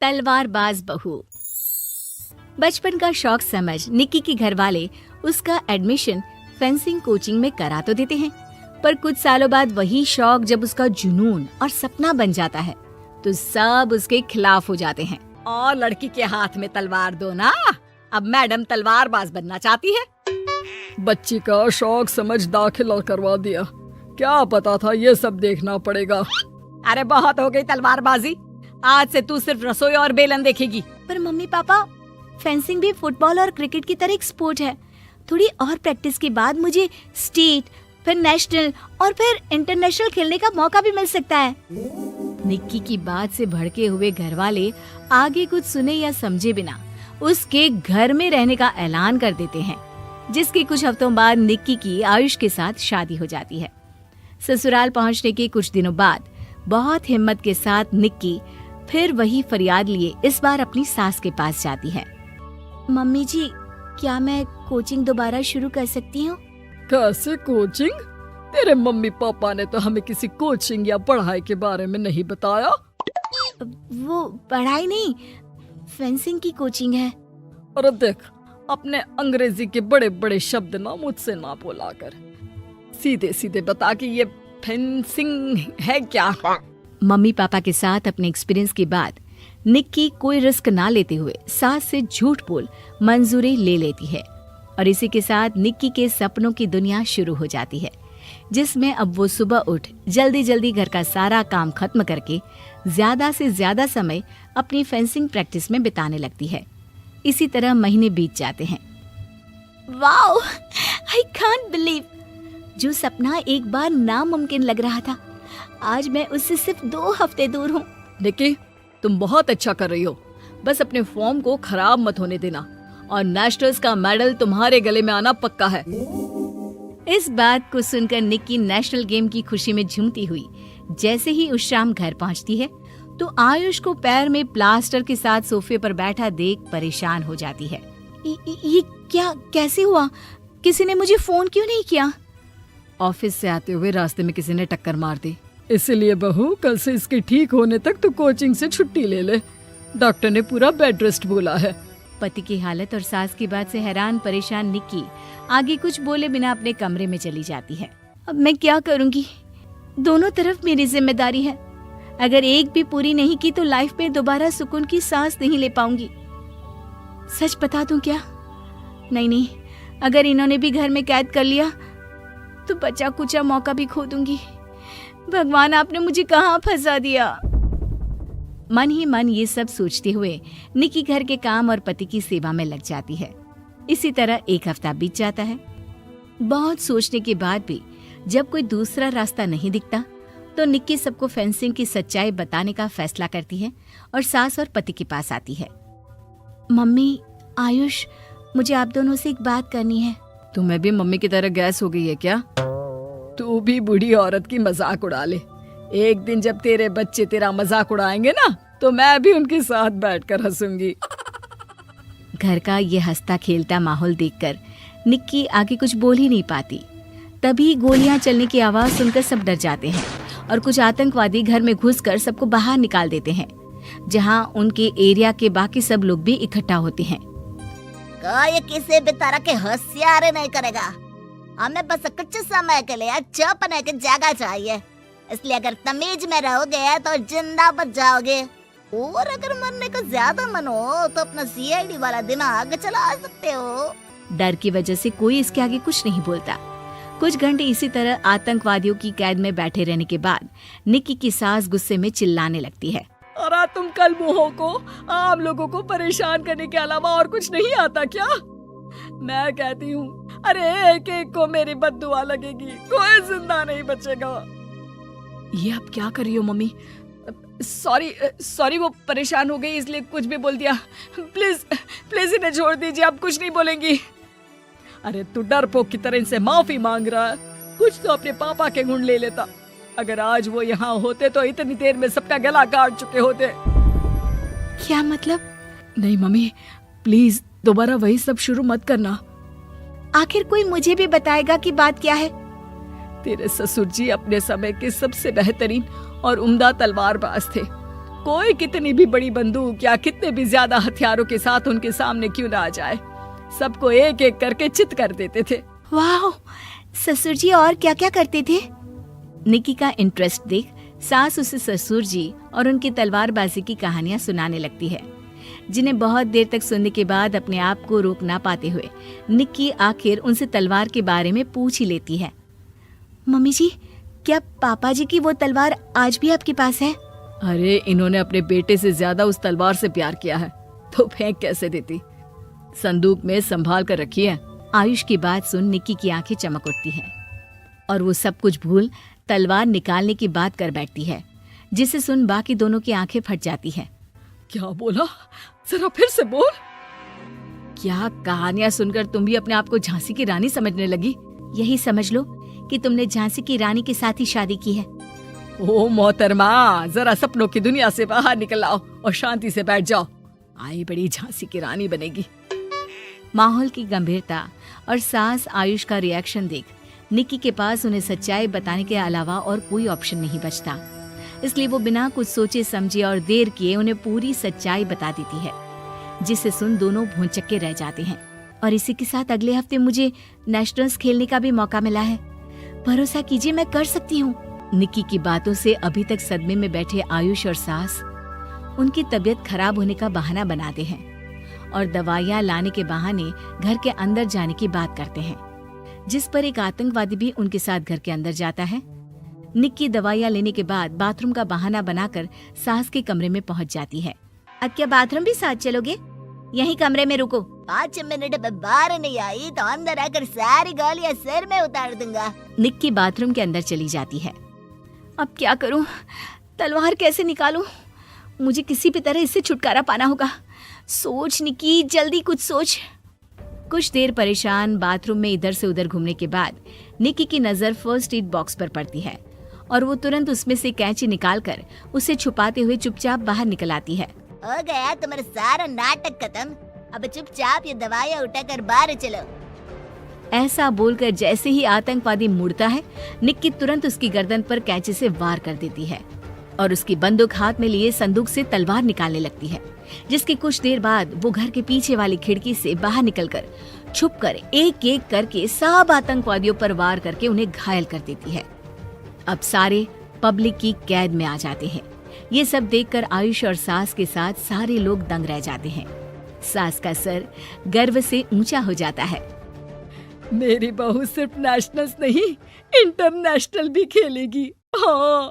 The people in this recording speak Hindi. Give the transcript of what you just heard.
तलवारबाज बहू। बचपन का शौक समझ निक्की के घर वाले उसका एडमिशन फेंसिंग कोचिंग में करा तो देते हैं, पर कुछ सालों बाद वही शौक जब उसका जुनून और सपना बन जाता है तो सब उसके खिलाफ हो जाते हैं। और लड़की के हाथ में तलवार दो ना, अब मैडम तलवारबाज बनना चाहती है। बच्ची का शौक समझ दाखिला करवा दिया, क्या पता था ये सब देखना पड़ेगा। अरे बहुत हो गई तलवारबाजी, आज से तू सिर्फ रसोई और बेलन देखेगी। पर मम्मी पापा, फेंसिंग भी फुटबॉल और क्रिकेट की तरह एक स्पोर्ट है। थोड़ी और प्रैक्टिस के बाद मुझे स्टेट, फिर नेशनल और फिर इंटरनेशनल खेलने का मौका भी मिल सकता है। निक्की की बात से भड़के हुए घर वाले आगे कुछ सुने या समझे बिना उसके घर में रहने का ऐलान कर देते हैं, जिसके कुछ हफ्तों बाद निक्की की आयुष के साथ शादी हो जाती है। ससुराल पहुंचने के कुछ दिनों बाद बहुत हिम्मत के साथ निक्की फिर वही फरियाद लिए इस बार अपनी सास के पास जाती है। मम्मी जी, क्या मैं कोचिंग दोबारा शुरू कर सकती हूँ? कैसे कोचिंग? तेरे मम्मी पापा ने तो हमें किसी कोचिंग या पढ़ाई के बारे में नहीं बताया। वो पढ़ाई नहीं, फेंसिंग की कोचिंग है। अरे देख, अपने अंग्रेजी के बड़े बड़े शब्द ना मुझसे ना बोला कर, सीधे सीधे बता कि ये फेंसिंग है क्या। मम्मी पापा के साथ अपने एक्सपीरियंस के बाद निक्की कोई रिस्क ना लेते हुए सास से झूठ बोल मंजूरी ले लेती है और इसी के साथ निक्की के सपनों की दुनिया शुरू हो जाती है, जिसमें अब वो सुबह उठ जल्दी जल्दी घर का सारा काम खत्म करके ज्यादा से ज्यादा समय अपनी फेंसिंग प्रैक्टिस में बिताने लगती है। इसी तरह महीने बीत जाते हैं। वाओ, आई कांट बिलीव, जो सपना एक बार नामुमकिन लग रहा था, आज मैं उससे सिर्फ 2 हफ्ते दूर हूँ। निक्की, तुम बहुत अच्छा कर रही हो, बस अपने फॉर्म को खराब मत होने देना और नेशनल्स का मेडल तुम्हारे गले में आना पक्का है। इस बात को सुनकर निक्की नेशनल गेम की खुशी में झूमती हुई जैसे ही उस शाम घर पहुंचती है तो आयुष को पैर में प्लास्टर के साथ सोफे पर बैठा देख परेशान हो जाती है। ये क्या, कैसे हुआ? किसी ने मुझे फोन क्यों नहीं किया? ऑफिस से आते हुए रास्ते में किसी ने टक्कर मार दी, इसलिए बहू कल से इसके ठीक होने तक तू कोचिंग से छुट्टी ले ले, डॉक्टर ने पूरा बेड रेस्ट बोला है। पति की हालत और सास की बात से हैरान परेशान निक्की आगे कुछ बोले बिना अपने कमरे में चली जाती है। अब मैं क्या करूंगी? दोनों तरफ मेरी जिम्मेदारी है, अगर एक भी पूरी नहीं की तो लाइफ में दोबारा सुकून की सांस नहीं ले पाऊंगी। सच बता दूं क्या? नहीं, अगर इन्होंने भी घर में कैद कर लिया तो बचा कुचा मौका भी खो दूंगी। भगवान, आपने मुझे कहाँ फंसा दिया? मन ही मन ये सब सोचते हुए निक्की घर के काम और पति की सेवा में लग जाती है। इसी तरह 1 हफ्ता बीत जाता है। बहुत सोचने के बाद भी जब कोई दूसरा रास्ता नहीं दिखता तो निक्की सबको फेंसिंग की सच्चाई बताने का फैसला करती है और सास और पति के पास आती है। मम्मी, आयुष, मुझे आप दोनों से एक बात करनी है। तुम्हें भी मम्मी की तरह गैस हो गई है क्या? तू भी बूढ़ी औरत की मजाक उड़ा ले। एक दिन जब तेरे बच्चे तेरा मजाक उड़ाएंगे ना तो मैं भी उनके साथ बैठकर हंसूंगी। घर का ये हंसता खेलता माहौल देखकर निक्की आगे कुछ बोल ही नहीं पाती। तभी गोलियां चलने की आवाज सुनकर सब डर जाते हैं और कुछ आतंकवादी घर में घुसकर सबको बाहर निकाल देते हैं, जहां उनके एरिया के बाकी सब लोग भी इकट्ठा होते हैं। कोई किसी भी तरह के होशियारी नहीं करेगा, हमें बस कुछ समय के लिए चुप रहने की जगह चाहिए, इसलिए अगर तमीज में रहोगे तो जिंदा बच जाओगे, और अगर मरने का ज्यादा मन हो तो अपना सीआईडी वाला दिमाग चला सकते हो। डर की वजह से कोई इसके आगे कुछ नहीं बोलता। कुछ घंटे इसी तरह आतंकवादियों की कैद में बैठे रहने के बाद निक्की की सास गुस्से में चिल्लाने लगती है। अरे तुम कल मुँहों को आम लोगों को परेशान करने के अलावा और कुछ नहीं आता क्या? मैं कहती हूँ, अरे एक एक को मेरी बद्दुआ लगेगी, कोई जिंदा नहीं बचेगा। ये आप क्या कर रही हो मम्मी? सॉरी, वो परेशान हो गई इसलिए कुछ भी बोल दिया। प्लीज इन्हें छोड़ दीजिए, आप कुछ नहीं बोलेंगी। अरे तू डरपोक की तरह इनसे माफी मांग रहा है, कुछ तो अपने पापा के गुण ले लेता। अगर आज वो यहाँ होते तो इतनी देर में सबका गला काट चुके होते। क्या मतलब? नहीं मम्मी, प्लीज दोबारा वही सब शुरू मत करना। आखिर कोई मुझे भी बताएगा कि बात क्या है? तेरे ससुर जी अपने समय के सबसे बेहतरीन और उम्दा तलवारबाज थे। कोई कितनी भी बड़ी बंदूक या कितने भी ज्यादा हथियारों के साथ उनके सामने क्यों ना आ जाए, सबको एक एक करके चित कर देते थे। वाह, ससुर जी और क्या क्या करते थे? निक्की का इंटरेस्ट देख सास उसे ससुर जी और उनकी तलवारबाजी की कहानियां सुनाने लगती है, जिन्हें बहुत देर तक सुनने के बाद अपने आप को रोक ना पाते हुए निक्की आखिर उनसे तलवार के बारे में पूछ ही लेती है। मम्मी जी, क्या पापा जी की वो तलवार आज भी आपके पास है? अरे इन्होंने अपने बेटे से ज्यादा उस तलवार से प्यार किया है तो फेंक कैसे देती, संदूक में संभाल कर रखी है। आयुष की बात सुन निक्की की आंखें चमक उठती हैं और वो सब कुछ भूल तलवार निकालने की बात कर बैठती है, जिसे सुन बाकी दोनों की आंखें फट जाती हैं। क्या बोला, जरा फिर से बोल। क्या कहानियां सुनकर तुम भी अपने आप को झांसी की रानी समझने लगी? यही समझ लो कि तुमने झांसी की रानी के साथ ही शादी की है। ओ मोहतरमा, जरा सपनों की दुनिया से बाहर निकल आओ और शांति से बैठ जाओ, आई बड़ी झांसी की रानी बनेगी। माहौल की गंभीरता और सास आयुष का रिएक्शन देख निक्की के पास उन्हें सच्चाई बताने के अलावा और कोई ऑप्शन नहीं बचता, इसलिए वो बिना कुछ सोचे समझे और देर किए उन्हें पूरी सच्चाई बता देती है, जिसे सुन दोनों भौंचक्के रह जाते हैं। और इसी के साथ अगले हफ्ते मुझे नेशनल्स खेलने का भी मौका मिला है, भरोसा कीजिए मैं कर सकती हूँ। निक्की की बातों से अभी तक सदमे में बैठे आयुष और सास उनकी तबीयत खराब होने का बहाना बनाते हैं और दवाइयाँ लाने के बहाने घर के अंदर जाने की बात करते हैं, जिस पर एक आतंकवादी भी उनके साथ घर के अंदर जाता है। निक्की दवाइयाँ लेने के बाद बाथरूम का बहाना बनाकर सास के कमरे में पहुंच जाती है। अब क्या बाथरूम भी साथ चलोगे? यहीं कमरे में रुको। 5 मिनट में बाहर नहीं आई तो अंदर आकर सारी गालियां सिर में उतार दूंगा। निक्की बाथरूम के अंदर चली जाती है। अब क्या करूं? तलवार कैसे निकालूं? मुझे किसी भी तरह इससे छुटकारा पाना होगा। सोच निक्की, जल्दी कुछ सोच। कुछ देर परेशान बाथरूम में इधर से उधर घूमने के बाद निक्की की नजर फर्स्ट एड बॉक्स पर पड़ती है और वो तुरंत उसमें से कैंची निकालकर उसे छुपाते हुए चुपचाप बाहर निकल आती है। हो गया तुम्हारा सारा नाटक खत्म, अब चुपचाप ये दवाइयाँ उठाकर बाहर चलो। ऐसा बोलकर जैसे ही आतंकवादी मुड़ता है, निक्की तुरंत उसकी गर्दन पर कैंची से वार कर देती है और उसकी बंदूक हाथ में लिए संदूक से तलवार निकालने लगती है, जिसके कुछ देर बाद वो घर के पीछे वाली खिड़की से बाहर निकलकर छुपकर एक एक करके सब आतंकवादियों पर वार करके उन्हें घायल कर देती है। अब सारे पब्लिक की कैद में आ जाते हैं। ये सब देखकर आयुष और सास के साथ सारे लोग दंग रह जाते हैं। सास का सर गर्व से ऊंचा हो जाता है। मेरी बहू सिर्फ नेशनल्स नहीं, इंटरनेशनल भी खेलेगी। हाँ।